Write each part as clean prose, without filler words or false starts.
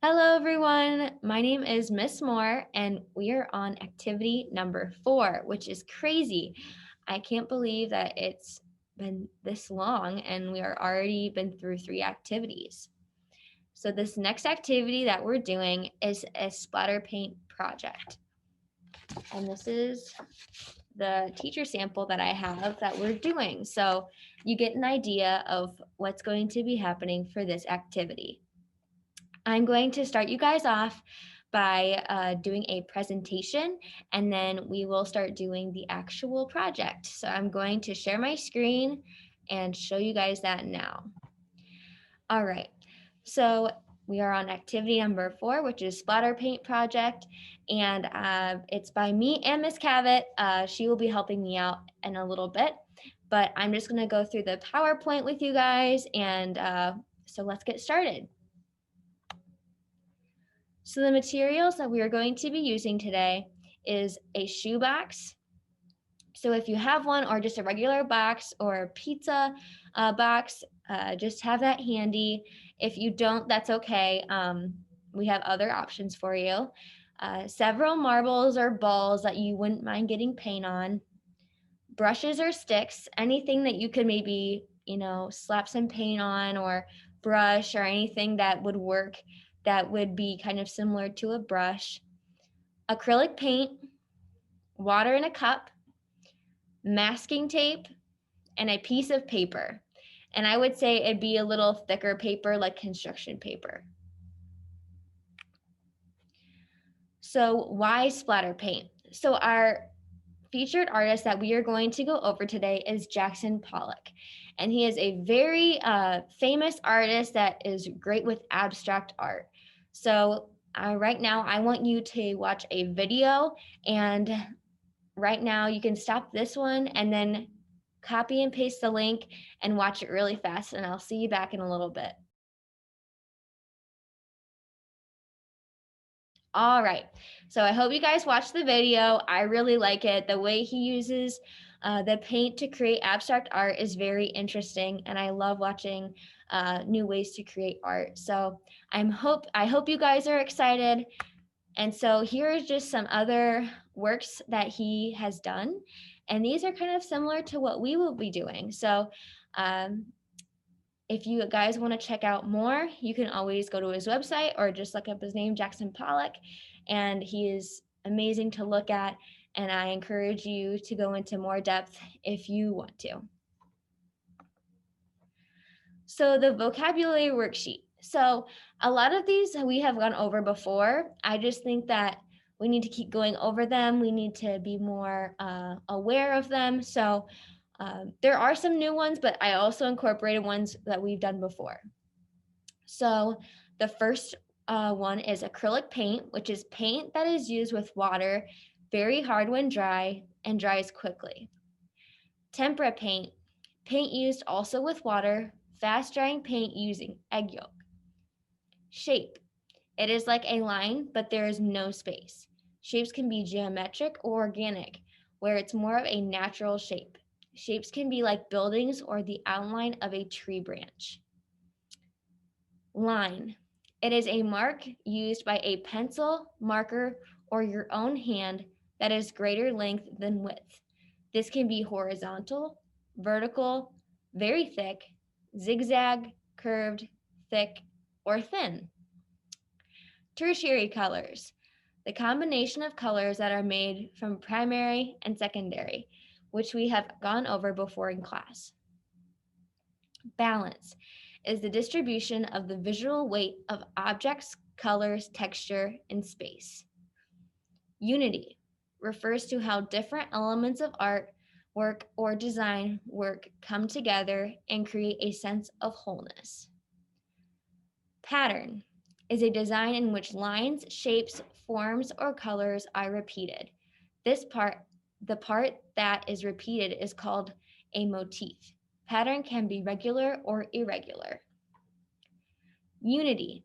Hello, everyone. My name is Miss Moore, and we are on activity number 4, which is crazy. I can't believe that it's been this long and we are already been through 3 activities. So this next activity that we're doing is a splatter paint project. And this is the teacher sample that I have that we're doing. So you get an idea of what's going to be happening for this activity. I'm going to start you guys off by doing a presentation, and then we will start doing the actual project. So I'm going to share my screen and show you guys that now. All right, so we are on activity number 4, which is Splatter Paint Project, and it's by me and Miss Cavett. She will be helping me out in a little bit, but I'm just gonna go through the PowerPoint with you guys, and so let's get started. So the materials that we are going to be using today is a shoebox. So if you have one or just a regular box or a pizza box, just have that handy. If you don't, that's okay. We have other options for you. Several marbles or balls that you wouldn't mind getting paint on. Brushes or sticks, anything that you could maybe, slap some paint on or brush or anything that would work that would be kind of similar to a brush. Acrylic paint, water in a cup, masking tape, and a piece of paper. And I would say it'd be a little thicker paper like construction paper. So why splatter paint? So our featured artist that we are going to go over today is Jackson Pollock. And he is a very famous artist that is great with abstract art. So right now, I want you to watch a video, and right now you can stop this one and then copy and paste the link and watch it really fast, and I'll see you back in a little bit. All right, so I hope you guys watch the video. I really like it. The way he uses the paint to create abstract art is very interesting, and I love watching new ways to create art. So I hope you guys are excited. And so here is just some other works that he has done, and these are kind of similar to what we will be doing. So if you guys want to check out more, you can always go to his website or just look up his name, Jackson Pollock, and he is amazing to look at. And I encourage you to go into more depth if you want to. So the vocabulary worksheet. So a lot of these we have gone over before. I just think that we need to keep going over them. We need to be more aware of them. So there are some new ones, but I also incorporated ones that we've done before. So the first one is acrylic paint, which is paint that is used with water, very hard when dry, and dries quickly. Tempera paint, paint used also with water, fast drying paint using egg yolk. Shape, it is like a line, but there is no space. Shapes can be geometric or organic, where it's more of a natural shape. Shapes can be like buildings or the outline of a tree branch. Line, it is a mark used by a pencil, marker, or your own hand that is greater length than width. This can be horizontal, vertical, very thick, zigzag, curved, thick, or thin. Tertiary colors, the combination of colors that are made from primary and secondary, which we have gone over before in class. Balance is the distribution of the visual weight of objects, colors, texture, and space. Unity refers to how different elements of art, work, or design work come together and create a sense of wholeness. Pattern is a design in which lines, shapes, forms, or colors are repeated. The part that is repeated is called a motif. Pattern can be regular or irregular. Unity.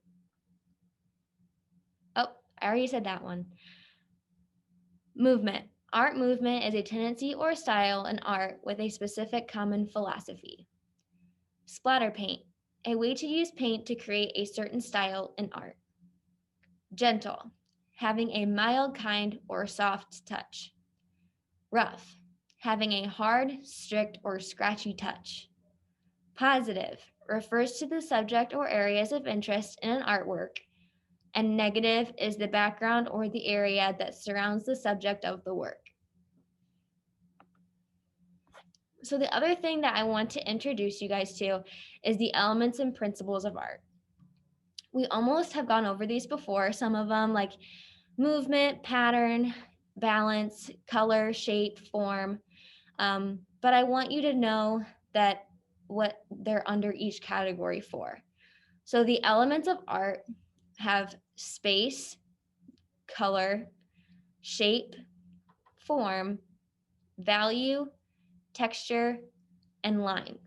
Oh, I already said that one. Movement. Art movement is a tendency or style in art with a specific common philosophy. Splatter paint. A way to use paint to create a certain style in art. Gentle, having a mild, kind, or soft touch. Rough, having a hard, strict, or scratchy touch. Positive, refers to the subject or areas of interest in an artwork, and negative is the background or the area that surrounds the subject of the work. So the other thing that I want to introduce you guys to is the elements and principles of art. We almost have gone over these before, some of them like movement, pattern, balance, color, shape, form. But I want you to know that what they're under each category for. So the elements of art have space, color, shape, form, value, texture, and line.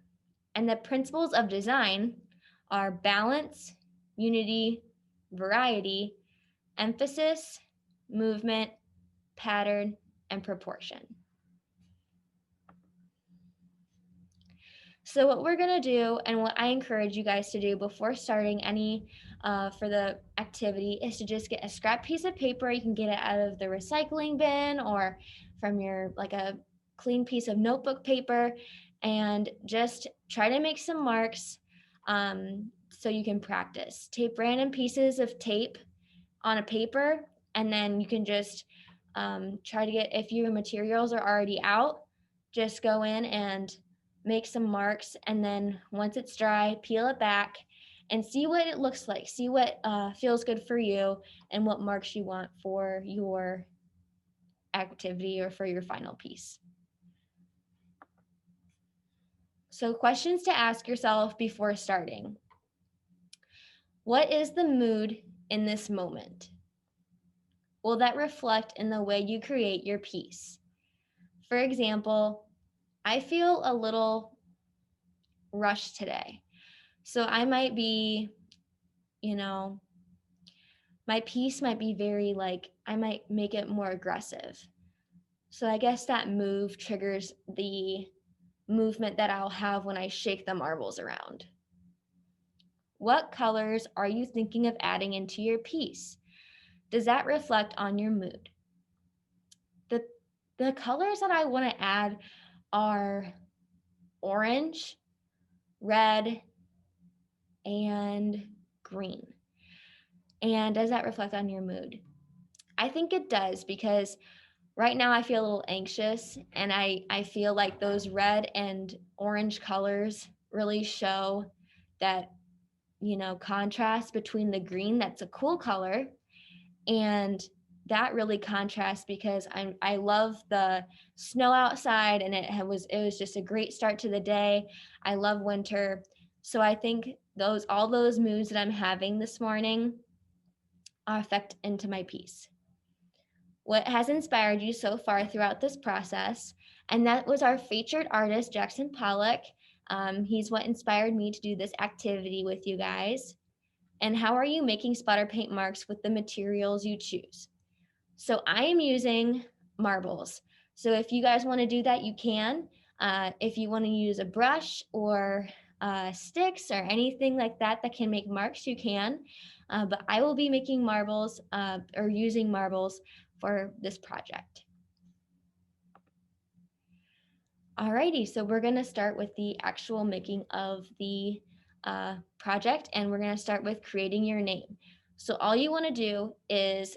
And the principles of design are balance, unity, variety, emphasis, movement, pattern, and proportion. So what we're gonna do, and what I encourage you guys to do before starting any for the activity, is to just get a scrap piece of paper. You can get it out of the recycling bin or from your like a clean piece of notebook paper, and just try to make some marks so you can practice. Tape random pieces of tape on a paper, and then you can just try to get, if your materials are already out, just go in and make some marks, and then once it's dry, peel it back and see what it looks like. See what feels good for you and what marks you want for your activity or for your final piece. So questions to ask yourself before starting. What is the mood in this moment? Will that reflect in the way you create your piece? For example, I feel a little rushed today. So I might be, my piece might be very I might make it more aggressive. So I guess that move triggers the movement that I'll have when I shake the marbles around. What colors are you thinking of adding into your piece? Does that reflect on your mood? The colors that I want to add are orange, red, and green. And does that reflect on your mood? I think it does, because right now I feel a little anxious, and I feel like those red and orange colors really show that, contrast between the green, that's a cool color, and that really contrasts because I love the snow outside, and it was just a great start to the day. I love winter. So I think all those moods that I'm having this morning affect into my piece. What has inspired you so far throughout this process? And that was our featured artist, Jackson Pollock. He's what inspired me to do this activity with you guys. And how are you making splatter paint marks with the materials you choose? So I am using marbles. So if you guys want to do that, you can. If you want to use a brush or sticks or anything like that can make marks, you can. But I will be making marbles or using marbles for this project. Alrighty, so we're going to start with the actual making of the project, and we're going to start with creating your name. So all you want to do is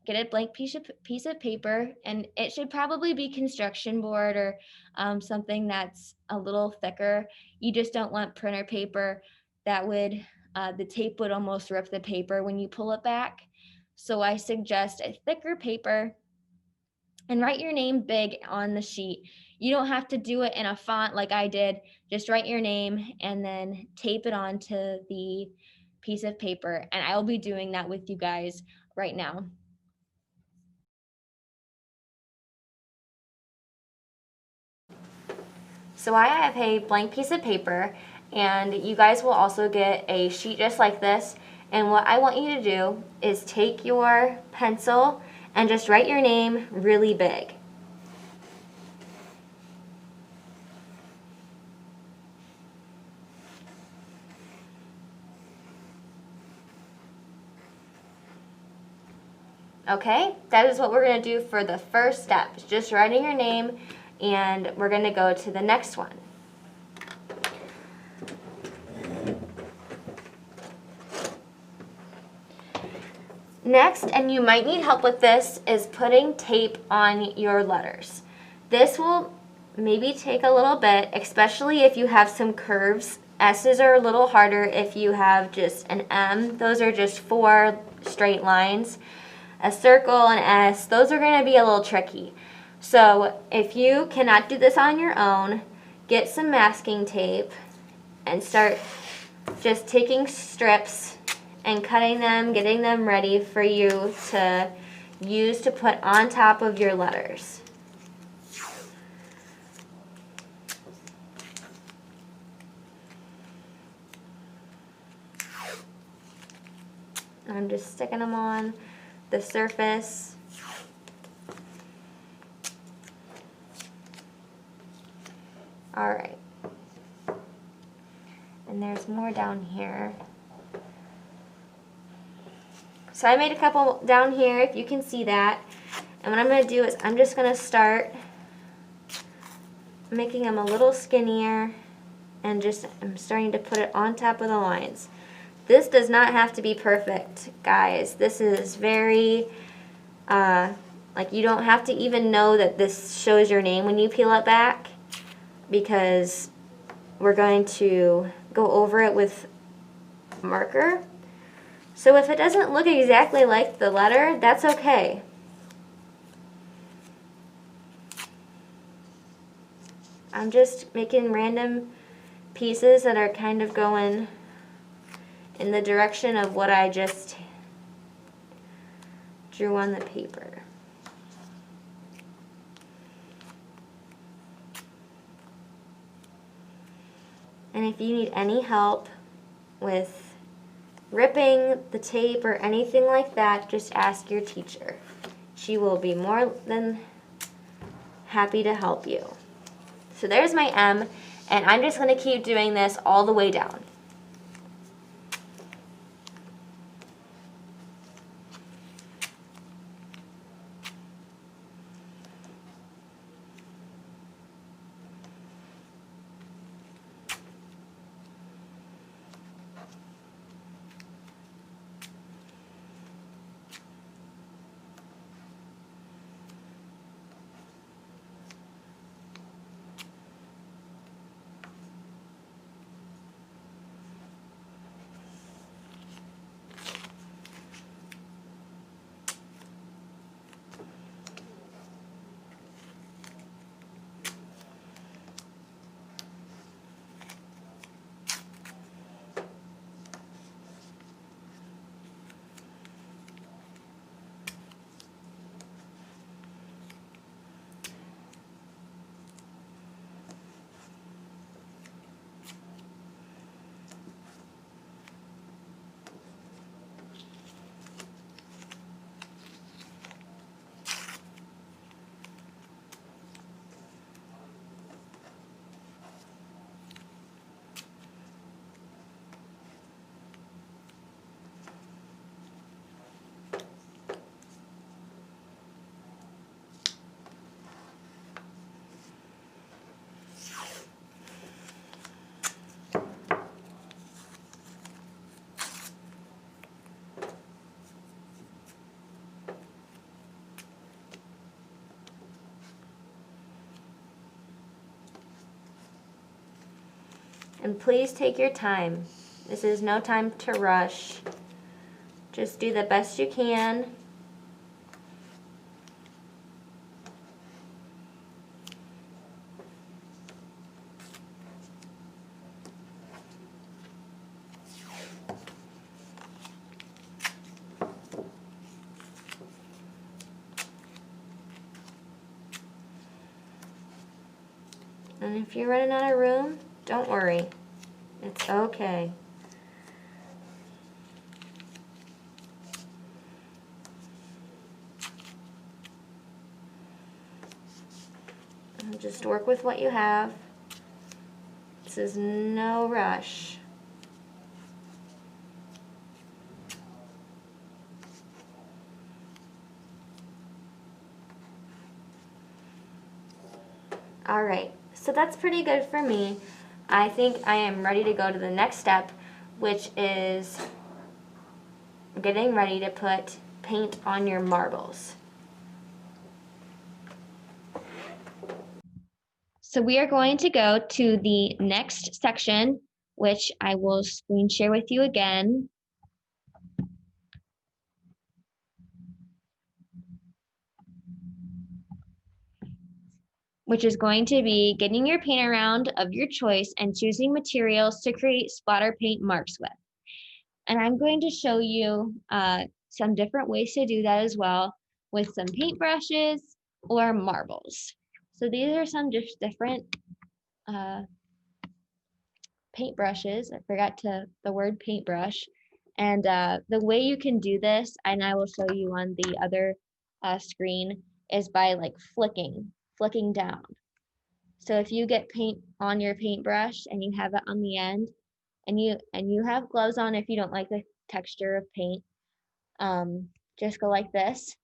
get a blank piece of paper, and it should probably be construction board or something that's a little thicker. You just don't want printer paper. That would, the tape would almost rip the paper when you pull it back. So I suggest a thicker paper, and write your name big on the sheet. You don't have to do it in a font like I did. Just write your name and then tape it onto the piece of paper. And I'll be doing that with you guys right now. So I have a blank piece of paper, and you guys will also get a sheet just like this. And what I want you to do is take your pencil and just write your name really big. Okay, that is what we're going to do for the first step. Just writing your name, and we're going to go to the next one. Next, and you might need help with this, is putting tape on your letters. This will maybe take a little bit, especially if you have some curves. S's are a little harder if you have just an M. Those are just 4 straight lines. A circle, an S, those are going to be a little tricky. So if you cannot do this on your own, get some masking tape and start just taking strips and cutting them, getting them ready for you to use to put on top of your letters. I'm just sticking them on the surface. All right. And there's more down here. So I made a couple down here, if you can see that. And what I'm going to do is I'm just going to start making them a little skinnier, and just I'm starting to put it on top of the lines. This does not have to be perfect, guys. This is very, like, you don't have to even know that this shows your name when you peel it back, because we're going to go over it with marker. So if it doesn't look exactly like the letter, that's okay. I'm just making random pieces that are kind of going in the direction of what I just drew on the paper. And if you need any help with ripping the tape or anything like that, just ask your teacher. She will be more than happy to help you. So there's my M, and I'm just going to keep doing this all the way down. And please take your time. This is no time to rush. Just do the best you can. And if you're running out of room, don't worry. It's okay. And just work with what you have. This is no rush. All right, so that's pretty good for me. I think I am ready to go to the next step, which is getting ready to put paint on your marbles. So we are going to go to the next section, which I will screen share with you again. Which is going to be getting your paint around of your choice and choosing materials to create splatter paint marks with. And I'm going to show you some different ways to do that as well with some paintbrushes or marbles. So these are some just different paintbrushes. I forgot the word paintbrush. And the way you can do this, and I will show you on the other screen, is by like flicking down. So if you get paint on your paintbrush and you have it on the end, and you have gloves on if you don't like the texture of paint, just go like this,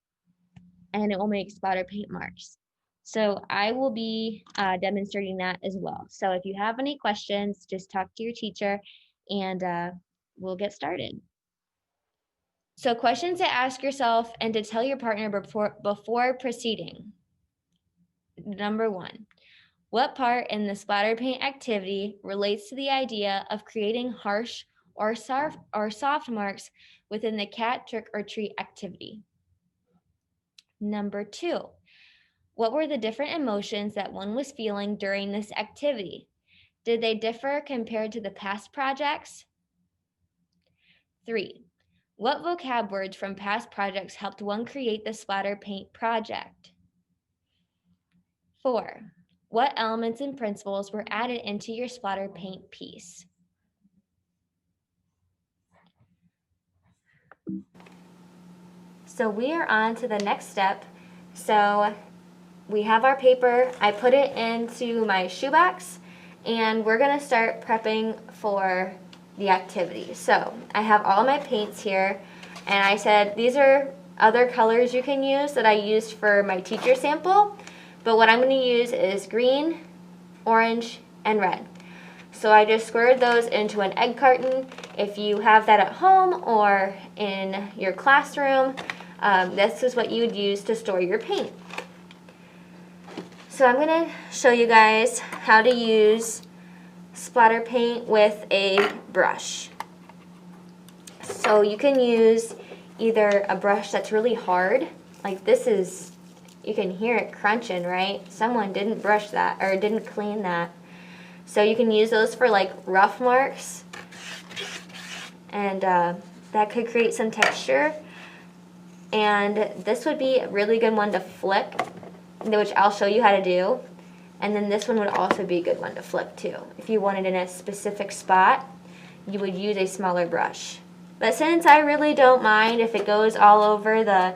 and it will make splatter paint marks. So I will be demonstrating that as well. So if you have any questions, just talk to your teacher, and we'll get started. So questions to ask yourself and to tell your partner before proceeding. Number 1. What part in the splatter paint activity relates to the idea of creating harsh or soft marks within the cat trick or treat activity? Number 2, what were the different emotions that one was feeling during this activity? Did they differ compared to the past projects? 3, what vocab words from past projects helped one create the splatter paint project? 4, what elements and principles were added into your splatter paint piece? So we are on to the next step. So we have our paper. I put it into my shoebox, and we're gonna start prepping for the activity. So I have all my paints here, and I said these are other colors you can use that I used for my teacher sample, but what I'm gonna use is green, orange, and red. So I just squared those into an egg carton. If you have that at home or in your classroom, this is what you would use to store your paint. So I'm going to show you guys how to use splatter paint with a brush. So you can use either a brush that's really hard, like this is, you can hear it crunching, right? Someone didn't brush that or didn't clean that. So you can use those for like rough marks, and that could create some texture. And this would be a really good one to flick, which I'll show you how to do. And then this one would also be a good one to flick too. If you wanted in a specific spot, you would use a smaller brush. But since I really don't mind if it goes all over the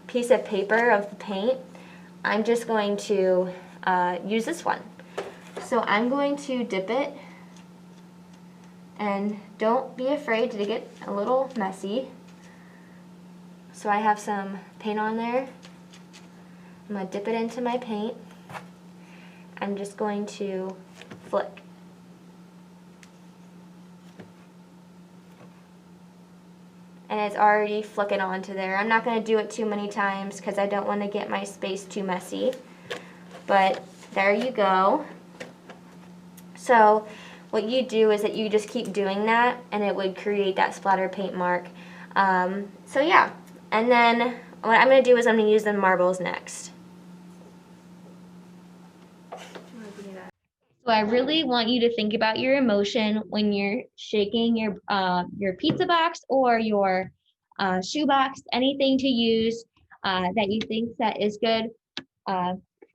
piece of paper of the paint, I'm just going to use this one. So I'm going to dip it, and don't be afraid to get a little messy. So I have some paint on there. I'm going to dip it into my paint. I'm just going to flick. And it's already flicking onto there. I'm not going to do it too many times because I don't want to get my space too messy. But there you go. So what you do is that you just keep doing that, and it would create that splatter paint mark. So yeah, and then what I'm going to do is I'm going to use the marbles next. So I really want you to think about your emotion when you're shaking your pizza box or your shoebox, anything to use that you think that is good.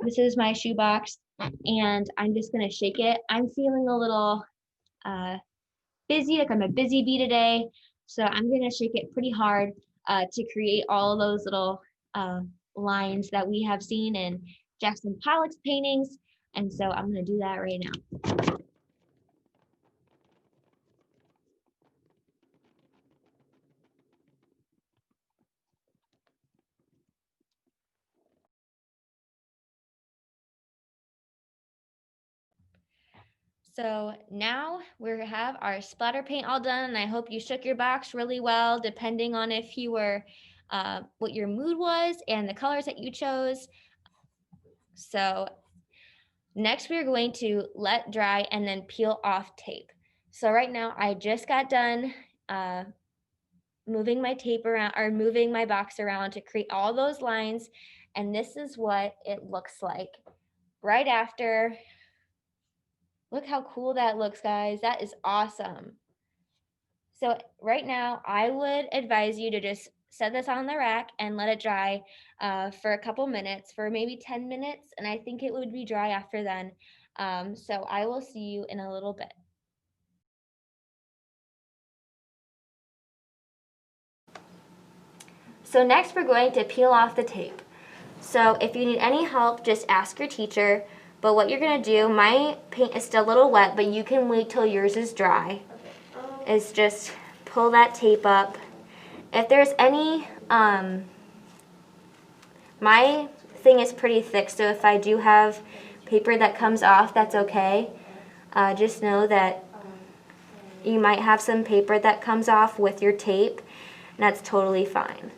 This is my shoebox, and I'm just gonna shake it. I'm feeling a little busy, like I'm a busy bee today, so I'm gonna shake it pretty hard to create all those little lines that we have seen in Jackson Pollock's paintings, and so I'm gonna do that right now. So now we have our splatter paint all done, and I hope you shook your box really well, depending on if you were, what your mood was and the colors that you chose. So next we're going to let dry and then peel off tape. So right now I just got done uh, moving my tape around or moving my box around to create all those lines, and this is what it looks like right after. Look how cool that looks, guys. That is awesome. So right now, I would advise you to just set this on the rack and let it dry for a couple minutes, for maybe 10 minutes, and I think it would be dry after then. So I will see you in a little bit. So next, we're going to peel off the tape. So if you need any help, just ask your teacher. But what you're going to do, my paint is still a little wet, but you can wait till yours is dry, is just pull that tape up. If there's any, my thing is pretty thick, so if I do have paper that comes off, that's okay. Just know that you might have some paper that comes off with your tape, and that's totally fine.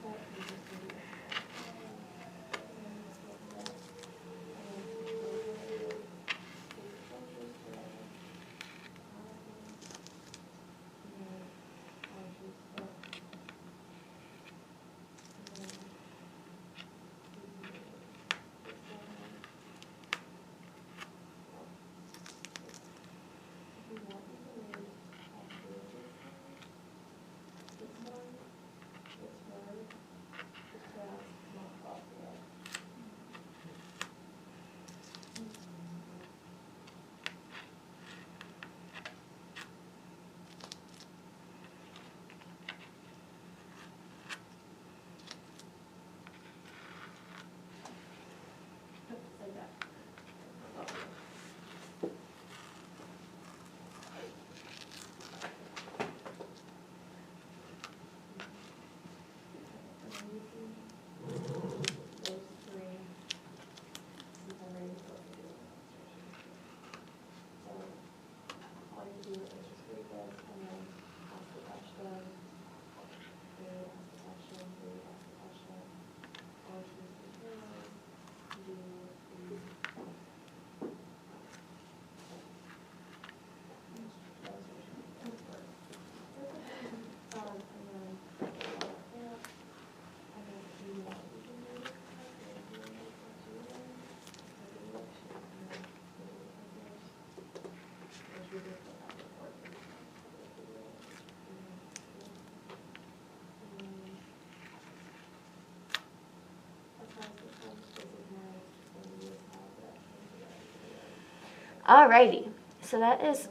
Alrighty, so that is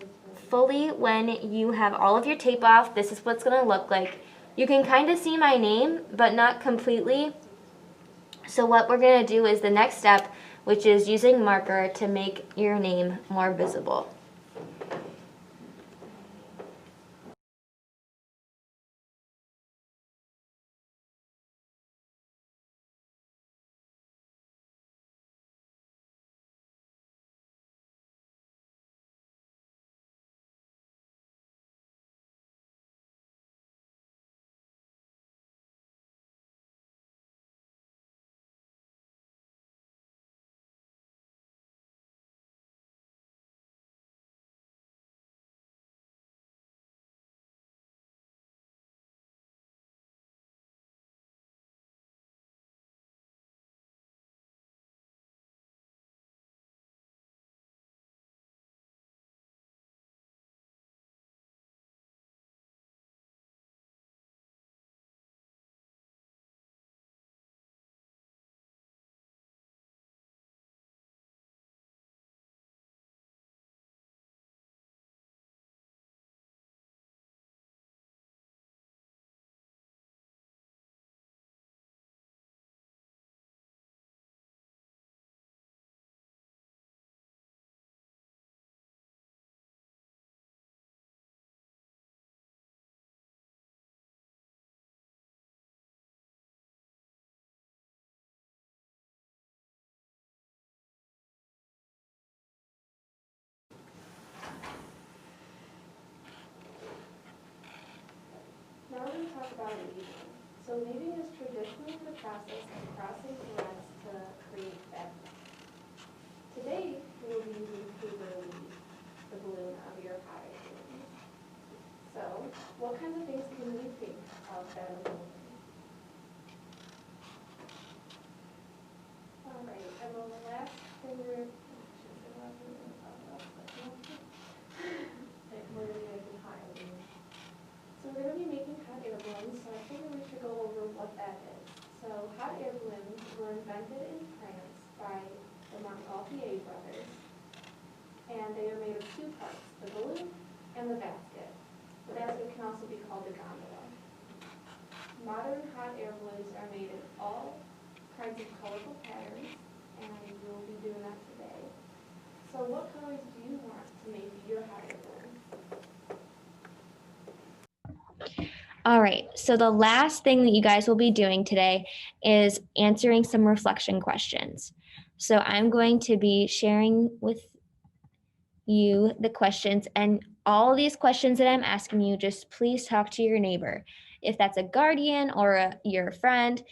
fully when you have all of your tape off. This is what's going to look like. You can kind of see my name, but not completely. So what we're going to do is the next step, which is using marker to make your name more visible. talk about weaving. So weaving is traditionally the process of crossing threads to create fabric. Today, we will be using paper to weave the balloon of your hot air balloon. So, what kinds of things can we think of that are balloon? Alright, and then the last thing we're making hot air balloons. So we're going to be making hot air balloons, so I figured we should go over what that is. So hot air balloons were invented in France by the Montgolfier brothers, and they are made of two parts, the balloon and the basket. The basket can also be called a gondola. Modern hot air balloons are made in all kinds of colorful patterns, and we will be doing that today. So what colors do you want to make your hot air balloon? All right, so the last thing that you guys will be doing today is answering some reflection questions. So I'm going to be sharing with you the questions, and all these questions that I'm asking you, just please talk to your neighbor. If that's a guardian or your friend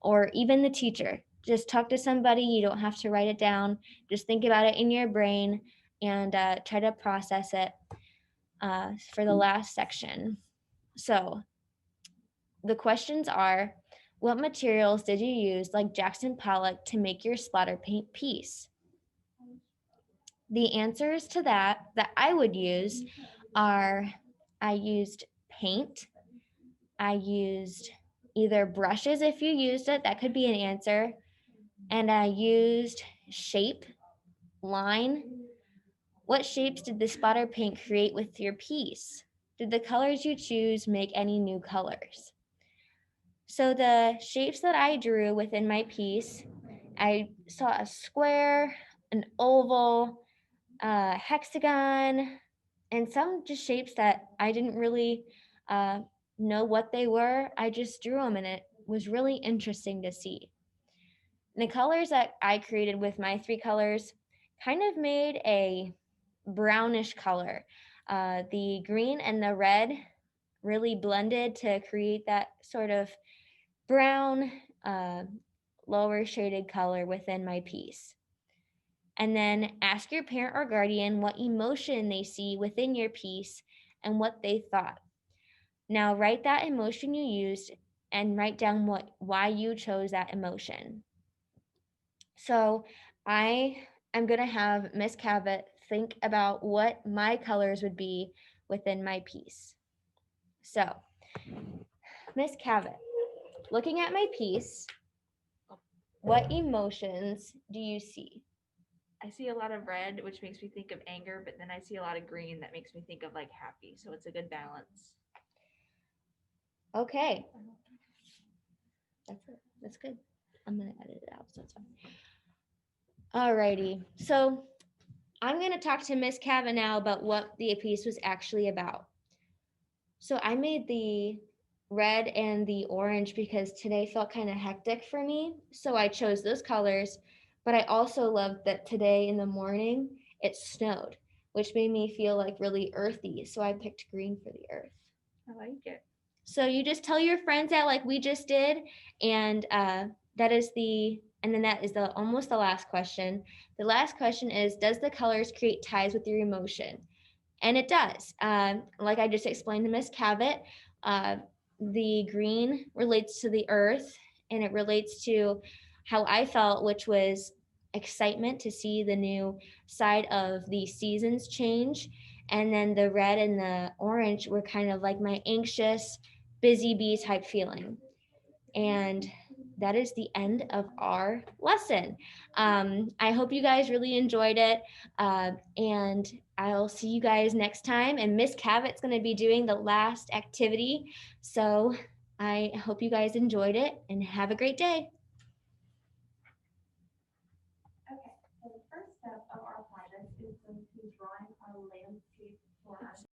or even the teacher, just talk to somebody. You don't have to write it down. Just think about it in your brain and try to process it for the last section. So the questions are, what materials did you use, like Jackson Pollock, to make your splatter paint piece? The answers to that I would use are, I used paint, I used either brushes if you used it, that could be an answer, and I used shape, line. What shapes did the splatter paint create with your piece? Did the colors you choose make any new colors? So the shapes that I drew within my piece, I saw a square, an oval, a hexagon, and some just shapes that I didn't really know what they were. I just drew them, and it was really interesting to see. And the colors that I created with my three colors kind of made a brownish color. The green and the red really blended to create that sort of brown, lower shaded color within my piece. And then ask your parent or guardian what emotion they see within your piece and what they thought. Now write that emotion you used and write down why you chose that emotion. So I am going to have Miss Cabot think about what my colors would be within my piece. So, Miss Cabot, looking at my piece, what emotions do you see? I see a lot of red, which makes me think of anger, but then I see a lot of green that makes me think of like happy. So it's a good balance. Okay. That's good. I'm going to edit it out, so it's fine. Alrighty. So I'm going to talk to Miss Cabot now about what the piece was actually about. So I made the red and the orange because today felt kind of hectic for me. So I chose those colors, but I also loved that today in the morning it snowed, which made me feel like really earthy. So I picked green for the earth. I like it. So you just tell your friends that like we just did, and that is almost the last question. The last question is, does the colors create ties with your emotion? And it does. Like I just explained to Miss Cabot, the green relates to the earth, and it relates to how I felt, which was excitement to see the new side of the seasons change. And then the red and the orange were kind of like my anxious, busy bee type feeling. And that is the end of our lesson. I hope you guys really enjoyed it. And I'll see you guys next time. And Miss Cabot's going to be doing the last activity. So I hope you guys enjoyed it and have a great day. Okay, so the first step of our project is going to be drawing our landscape for our